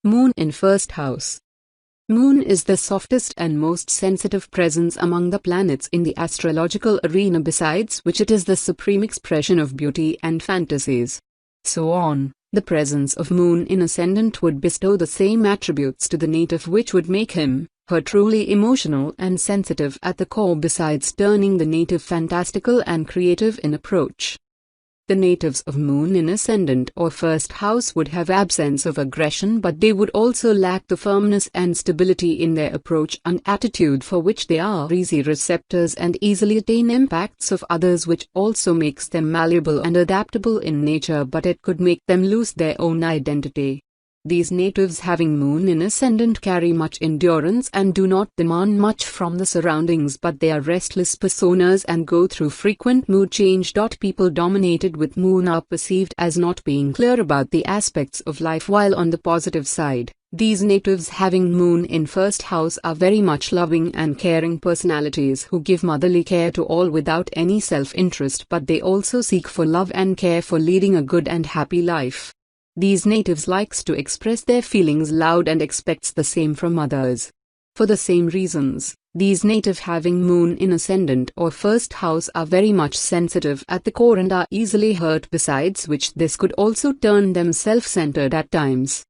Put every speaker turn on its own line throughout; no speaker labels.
Moon in first house. Moon is the softest and most sensitive presence among the planets in the astrological arena, besides which it is the supreme expression of beauty and fantasies. So on, the presence of Moon in Ascendant would bestow the same attributes to the native which would make him, her truly emotional and sensitive at the core, besides turning the native fantastical and creative in approach. The natives of Moon in Ascendant or first house would have absence of aggression, but they would also lack the firmness and stability in their approach and attitude, for which they are easy receptors and easily attain impacts of others, which also makes them malleable and adaptable in nature, but it could make them lose their own identity. These natives having Moon in Ascendant carry much endurance and do not demand much from the surroundings, but they are restless personas and go through frequent mood change. People dominated with Moon are perceived as not being clear about the aspects of life, while on the positive side, these natives having Moon in first house are very much loving and caring personalities who give motherly care to all without any self-interest, but they also seek for love and care for leading a good and happy life. These natives likes to express their feelings loud and expects the same from others. For the same reasons, these native having Moon in Ascendant or first house are very much sensitive at the core and are easily hurt, besides which this could also turn them self-centered at times.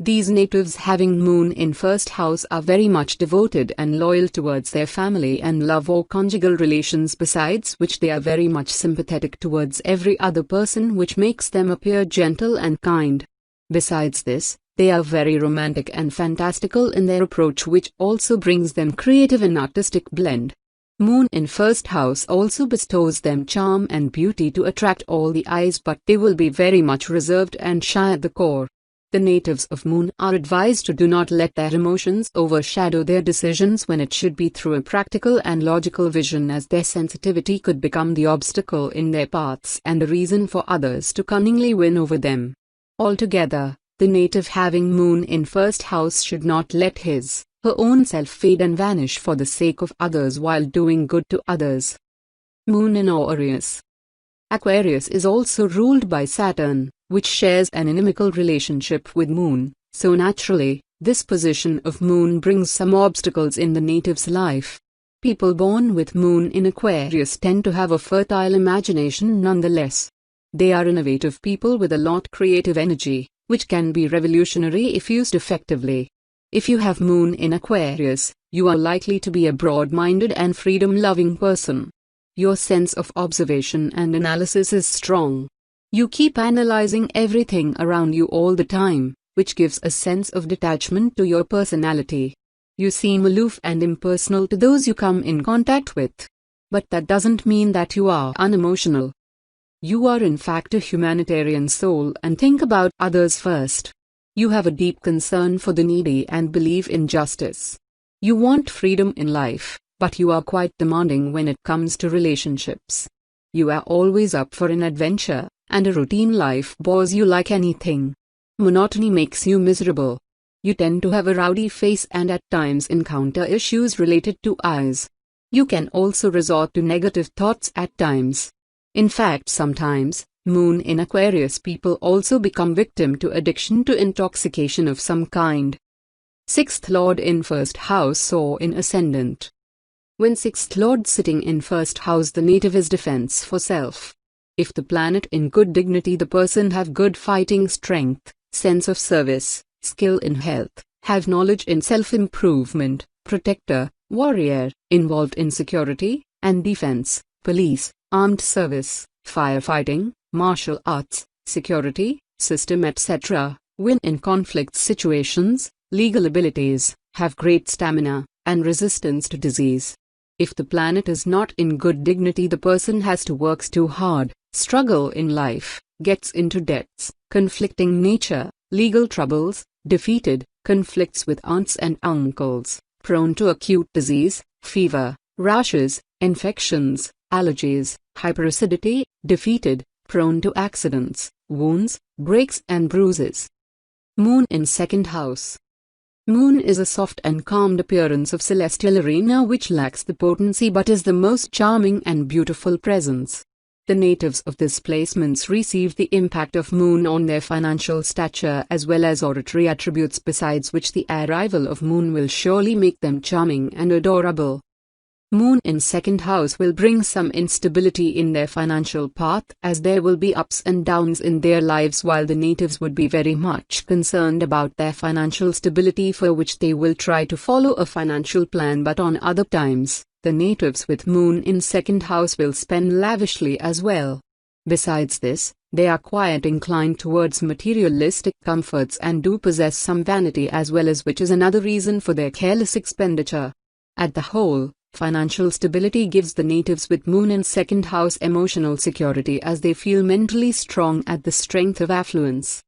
These natives having Moon in first house are very much devoted and loyal towards their family and love or conjugal relations, besides which they are very much sympathetic towards every other person, which makes them appear gentle and kind. Besides this, they are very romantic and fantastical in their approach, which also brings them creative and artistic blend. Moon in first house also bestows them charm and beauty to attract all the eyes, but they will be very much reserved and shy at the core. The natives of Moon are advised to do not let their emotions overshadow their decisions when it should be through a practical and logical vision, as their sensitivity could become the obstacle in their paths and the reason for others to cunningly win over them. Altogether, the native having Moon in first house should not let her own self fade and vanish for the sake of others while doing good to others. Moon in Aquarius. Aquarius is also ruled by Saturn, which shares an inimical relationship with Moon, so naturally, this position of Moon brings some obstacles in the native's life. People born with Moon in Aquarius tend to have a fertile imagination nonetheless. They are innovative people with a lot creative energy, which can be revolutionary if used effectively. If you have Moon in Aquarius, you are likely to be a broad-minded and freedom-loving person. Your sense of observation and analysis is strong. You keep analyzing everything around you all the time, which gives a sense of detachment to your personality. You seem aloof and impersonal to those you come in contact with. But that doesn't mean that you are unemotional. You are in fact a humanitarian soul and think about others first. You have a deep concern for the needy and believe in justice. You want freedom in life, but you are quite demanding when it comes to relationships. You are always up for an adventure, and a routine life bores you like anything. Monotony makes you miserable. You tend to have a rowdy face and at times encounter issues related to eyes. You can also resort to negative thoughts at times. In fact, sometimes, Moon in Aquarius people also become victim to addiction to intoxication of some kind. 6th Lord in first house or in Ascendant. When 6th Lord sitting in first house, the native is defense for self. If the planet in good dignity, the person have good fighting strength, sense of service, skill in health, have knowledge in self-improvement, protector, warrior, involved in security and defense, police, armed service, firefighting, martial arts, security, system etc., win in conflict situations, legal abilities, have great stamina, and resistance to disease. If the planet is not in good dignity, the person has to work too hard, struggle in life, gets into debts, conflicting nature, legal troubles, defeated, conflicts with aunts and uncles, prone to acute disease, fever, rashes, infections, allergies, hyperacidity, defeated, prone to accidents, wounds, breaks and bruises. Moon in second house. Moon is a soft and calmed appearance of celestial arena which lacks the potency but is the most charming and beautiful presence. The natives of these placements receive the impact of moon on their financial stature as well as oratory attributes, besides which the arrival of moon will surely make them charming and adorable. Moon in second house will bring some instability in their financial path, as there will be ups and downs in their lives, while the natives would be very much concerned about their financial stability, for which they will try to follow a financial plan, but on other times, the natives with moon in second house will spend lavishly as well. Besides this, they are quite inclined towards materialistic comforts and do possess some vanity as well, as which is another reason for their careless expenditure. At the whole, financial stability gives the natives with moon in second house emotional security, as they feel mentally strong at the strength of affluence.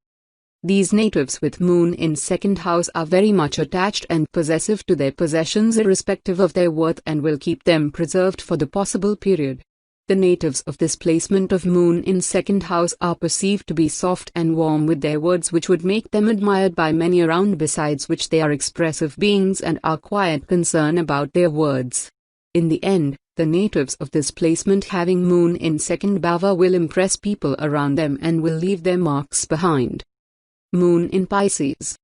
These natives with moon in second house are very much attached and possessive to their possessions irrespective of their worth, and will keep them preserved for the possible period. The natives of this placement of moon in second house are perceived to be soft and warm with their words, which would make them admired by many around, besides which they are expressive beings and are quite concerned about their words. In the end, the natives of this placement having moon in second bhava will impress people around them and will leave their marks behind. Moon in Pisces.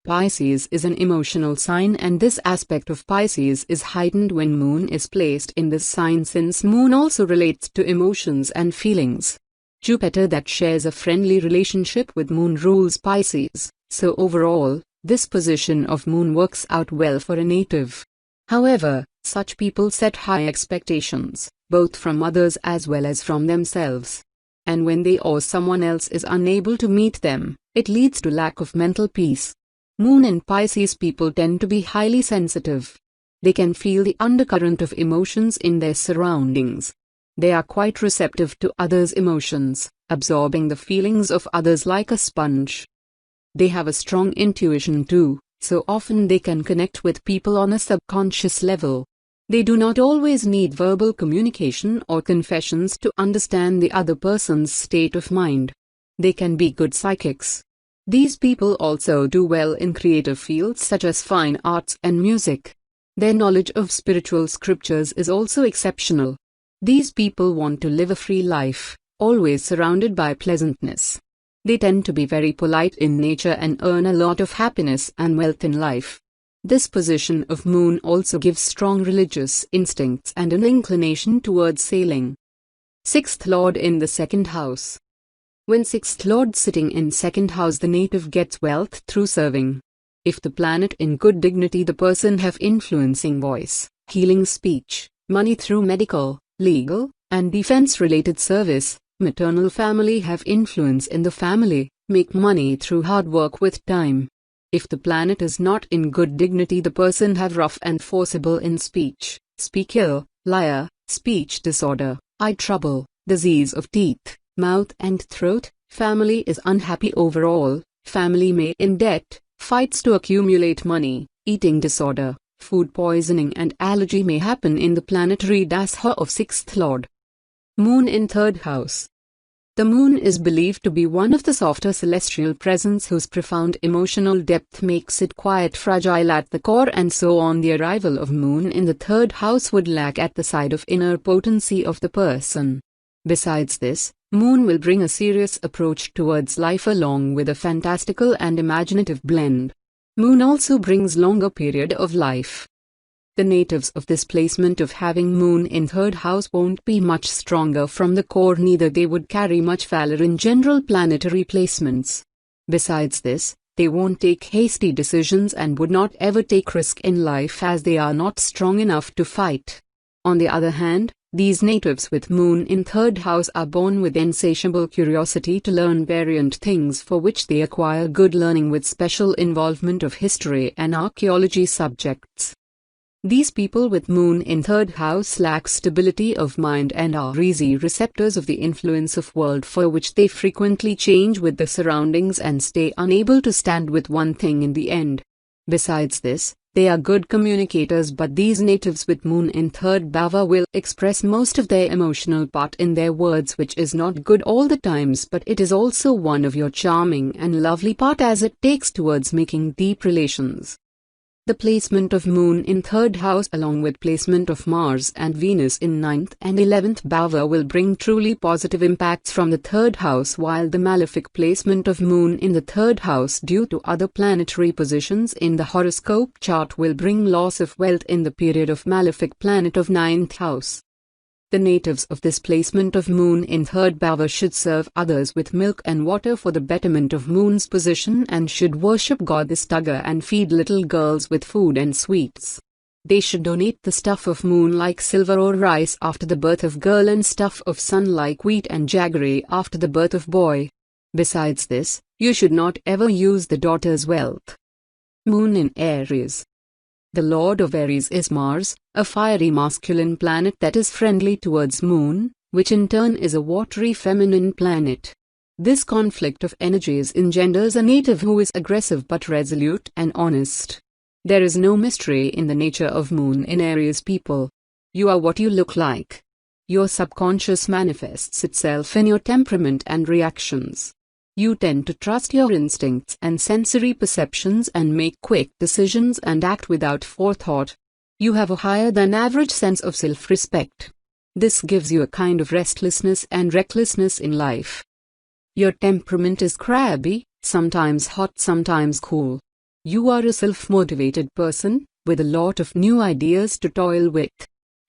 Pisces is an emotional sign, and this aspect of Pisces is heightened when moon is placed in this sign, since moon also relates to emotions and feelings. Jupiter, that shares a friendly relationship with moon, rules Pisces, so overall, this position of moon works out well for a native. However, such people set high expectations, both from others as well as from themselves. And when they or someone else is unable to meet them, it leads to lack of mental peace. Moon in Pisces people tend to be highly sensitive. They can feel the undercurrent of emotions in their surroundings. They are quite receptive to others' emotions, absorbing the feelings of others like a sponge. They have a strong intuition too, so often they can connect with people on a subconscious level. They do not always need verbal communication or confessions to understand the other person's state of mind. They can be good psychics. These people also do well in creative fields such as fine arts and music. Their knowledge of spiritual scriptures is also exceptional. These people want to live a free life, always surrounded by pleasantness. They tend to be very polite in nature and earn a lot of happiness and wealth in life. This position of moon also gives strong religious instincts and an inclination towards sailing. Sixth Lord in the second house. When sixth Lord sitting in second house, the native gets wealth through serving. If the planet in good dignity, the person have influencing voice, healing speech, money through medical, legal, and defense-related service. Maternal family have influence in the family, make money through hard work with time. If the planet is not in good dignity, the person have rough and forcible in speech, speak ill, liar, speech disorder, eye trouble, disease of teeth, mouth and throat. Family is unhappy overall, family may in debt, fights to accumulate money, eating disorder, food poisoning and allergy may happen in the planetary dasha of sixth Lord. Moon in third house. The moon is believed to be one of the softer celestial presence whose profound emotional depth makes it quite fragile at the core, and so on the arrival of moon in the third house would lack at the side of inner potency of the person. Besides this, moon will bring a serious approach towards life along with a fantastical and imaginative blend. Moon also brings longer period of life. The natives of this placement of having moon in third house won't be much stronger from the core, neither they would carry much valor in general planetary placements. Besides this, they won't take hasty decisions and would not ever take risk in life, as they are not strong enough to fight. On the other hand, these natives with moon in third house are born with insatiable curiosity to learn variant things, for which they acquire good learning with special involvement of history and archaeology subjects. These people with moon in third house lack stability of mind and are easy receptors of the influence of world, for which they frequently change with the surroundings and stay unable to stand with one thing in the end. Besides this, they are good communicators, but these natives with moon in third bhava will express most of their emotional part in their words, which is not good all the times, but it is also one of your charming and lovely part, as it takes towards making deep relations. The placement of Moon in 3rd house along with placement of Mars and Venus in 9th and 11th bhava will bring truly positive impacts from the 3rd house, while the malefic placement of Moon in the 3rd house due to other planetary positions in the horoscope chart will bring loss of wealth in the period of malefic planet of 9th house. The natives of this placement of Moon in 3rd bhava should serve others with milk and water for the betterment of Moon's position, and should worship goddess Tugga and feed little girls with food and sweets. They should donate the stuff of Moon like silver or rice after the birth of girl, and stuff of Sun like wheat and jaggery after the birth of boy. Besides this, you should not ever use the daughter's wealth. Moon in Aries. The lord of Aries is Mars, a fiery masculine planet that is friendly towards Moon, which in turn is a watery feminine planet. This conflict of energies engenders a native who is aggressive but resolute and honest. There is no mystery in the nature of Moon in Aries people. You are what you look like. Your subconscious manifests itself in your temperament and reactions. You tend to trust your instincts and sensory perceptions and make quick decisions and act without forethought. You have a higher than average sense of self-respect. This gives you a kind of restlessness and recklessness in life. Your temperament is crabby, sometimes hot, sometimes cool. You are a self-motivated person, with a lot of new ideas to toil with.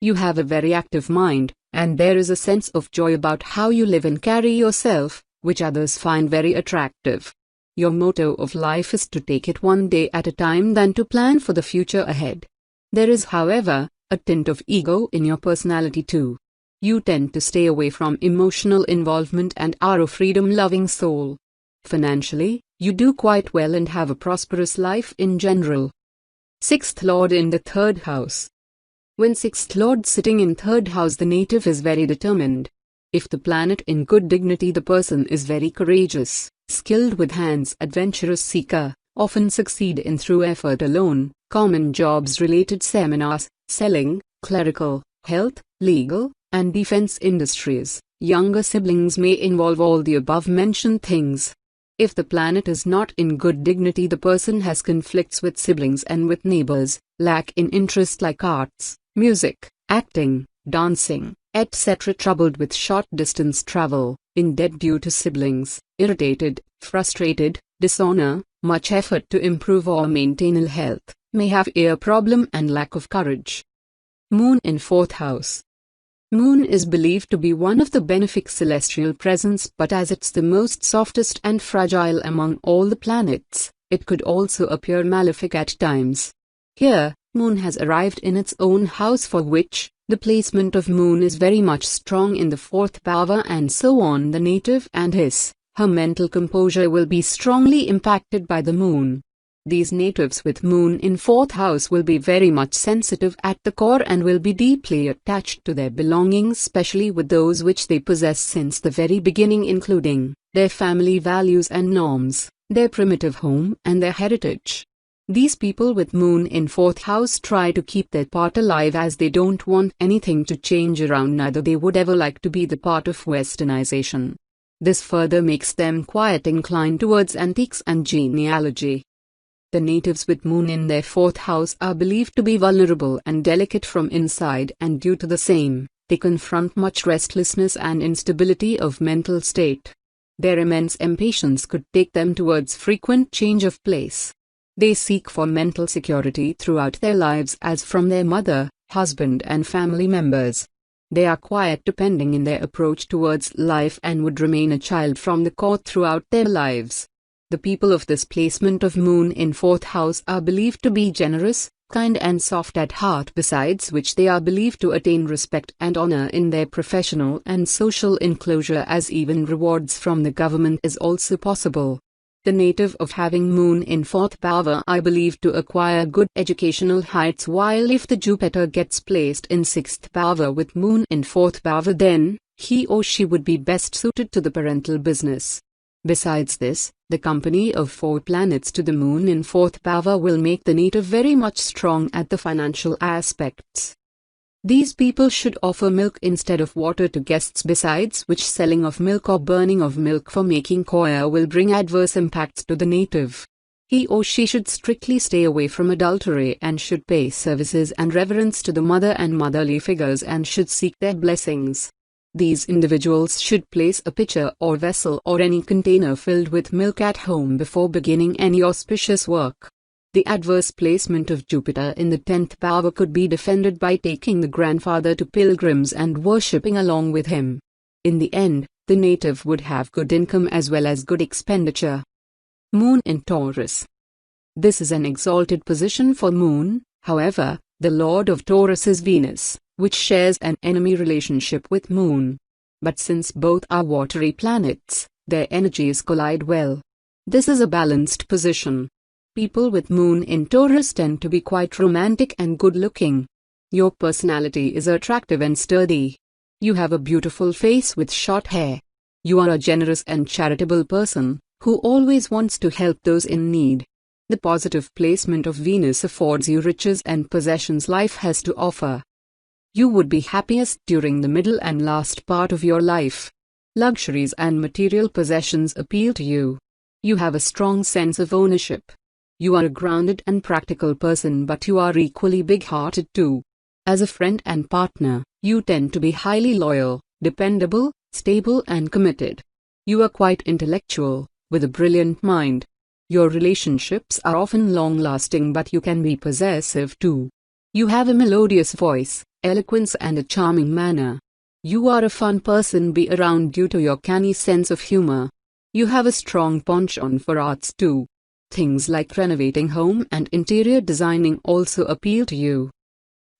You have a very active mind, and there is a sense of joy about how you live and carry yourself, which others find very attractive. Your motto of life is to take it one day at a time than to plan for the future ahead. There is, however, a tint of ego in your personality too. You tend to stay away from emotional involvement and are a freedom-loving soul. Financially, you do quite well and have a prosperous life in general. 6th Lord in the 3rd house. When 6th Lord sitting in 3rd house, the native is very determined. If the planet in good dignity, the person is very courageous, skilled with hands, adventurous seeker, often succeed in through effort alone, common jobs related seminars, selling, clerical, health, legal, and defense industries. Younger siblings may involve all the above mentioned things. If the planet is not in good dignity, the person has conflicts with siblings and with neighbors, lack in interest like arts, music, acting, dancing, etc. Troubled with short distance travel, in debt due to siblings, irritated, frustrated, dishonor, much effort to improve or maintain ill health, may have ear problem and lack of courage. Moon in 4th house. Moon is believed to be one of the benefic celestial presence, but as it's the most softest and fragile among all the planets, it could also appear malefic at times. Here, Moon has arrived in its own house, for which the placement of Moon is very much strong in the 4th bhava, and so on the native and her mental composure will be strongly impacted by the Moon. These natives with Moon in 4th house will be very much sensitive at the core and will be deeply attached to their belongings, especially with those which they possess since the very beginning, including their family values and norms, their primitive home and their heritage. These people with Moon in 4th house try to keep their part alive, as they don't want anything to change around, neither they would ever like to be the part of westernization. This further makes them quite inclined towards antiques and genealogy. The natives with Moon in their 4th house are believed to be vulnerable and delicate from inside, and due to the same, they confront much restlessness and instability of mental state. Their immense impatience could take them towards frequent change of place. They seek for mental security throughout their lives, as from their mother, husband and family members. They are quiet, depending in their approach towards life, and would remain a child from the core throughout their lives. The people of this placement of Moon in 4th house are believed to be generous, kind and soft at heart, besides which they are believed to attain respect and honor in their professional and social enclosure, as even rewards from the government is also possible. The native of having Moon in 4th bhava are believed to acquire good educational heights, while if the Jupiter gets placed in 6th bhava with Moon in 4th bhava, then he or she would be best suited to the parental business. Besides this, the company of 4 planets to the Moon in 4th bhava will make the native very much strong at the financial aspects. These people should offer milk instead of water to guests, besides which selling of milk or burning of milk for making coir will bring adverse impacts to the native. He or she should strictly stay away from adultery and should pay services and reverence to the mother and motherly figures and should seek their blessings. These individuals should place a pitcher or vessel or any container filled with milk at home before beginning any auspicious work. The adverse placement of Jupiter in the 10th power could be defended by taking the grandfather to pilgrims and worshipping along with him. In the end, the native would have good income as well as good expenditure. Moon in Taurus. This is an exalted position for Moon, however, the lord of Taurus is Venus, which shares an enemy relationship with Moon. But since both are watery planets, their energies collide well. This is a balanced position. People with Moon in Taurus tend to be quite romantic and good-looking. Your personality is attractive and sturdy. You have a beautiful face with short hair. You are a generous and charitable person, who always wants to help those in need. The positive placement of Venus affords you riches and possessions life has to offer. You would be happiest during the middle and last part of your life. Luxuries and material possessions appeal to you. You have a strong sense of ownership. You are a grounded and practical person, but you are equally big-hearted too. As a friend and partner, you tend to be highly loyal, dependable, stable and committed. You are quite intellectual, with a brilliant mind. Your relationships are often long-lasting, but you can be possessive too. You have a melodious voice, eloquence and a charming manner. You are a fun person be around due to your canny sense of humor. You have a strong penchant for arts too. Things like renovating home and interior designing also appeal to you.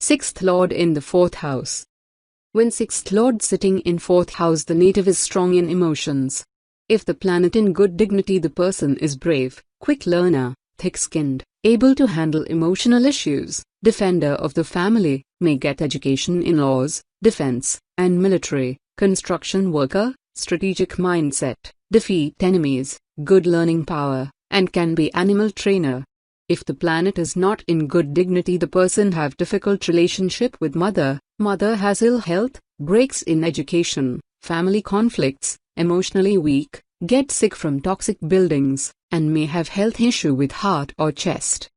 6th Lord in the 4th house. When 6th Lord sitting in 4th house, the native is strong in emotions. If the planet in good dignity, the person is brave, quick learner, thick-skinned, able to handle emotional issues, defender of the family, may get education in laws, defense, and military, construction worker, strategic mindset, defeat enemies, good learning power, and can be animal trainer. If the planet is not in good dignity, the person have difficult relationship with mother has ill health, breaks in education, family conflicts, emotionally weak, get sick from toxic buildings, and may have health issue with heart or chest.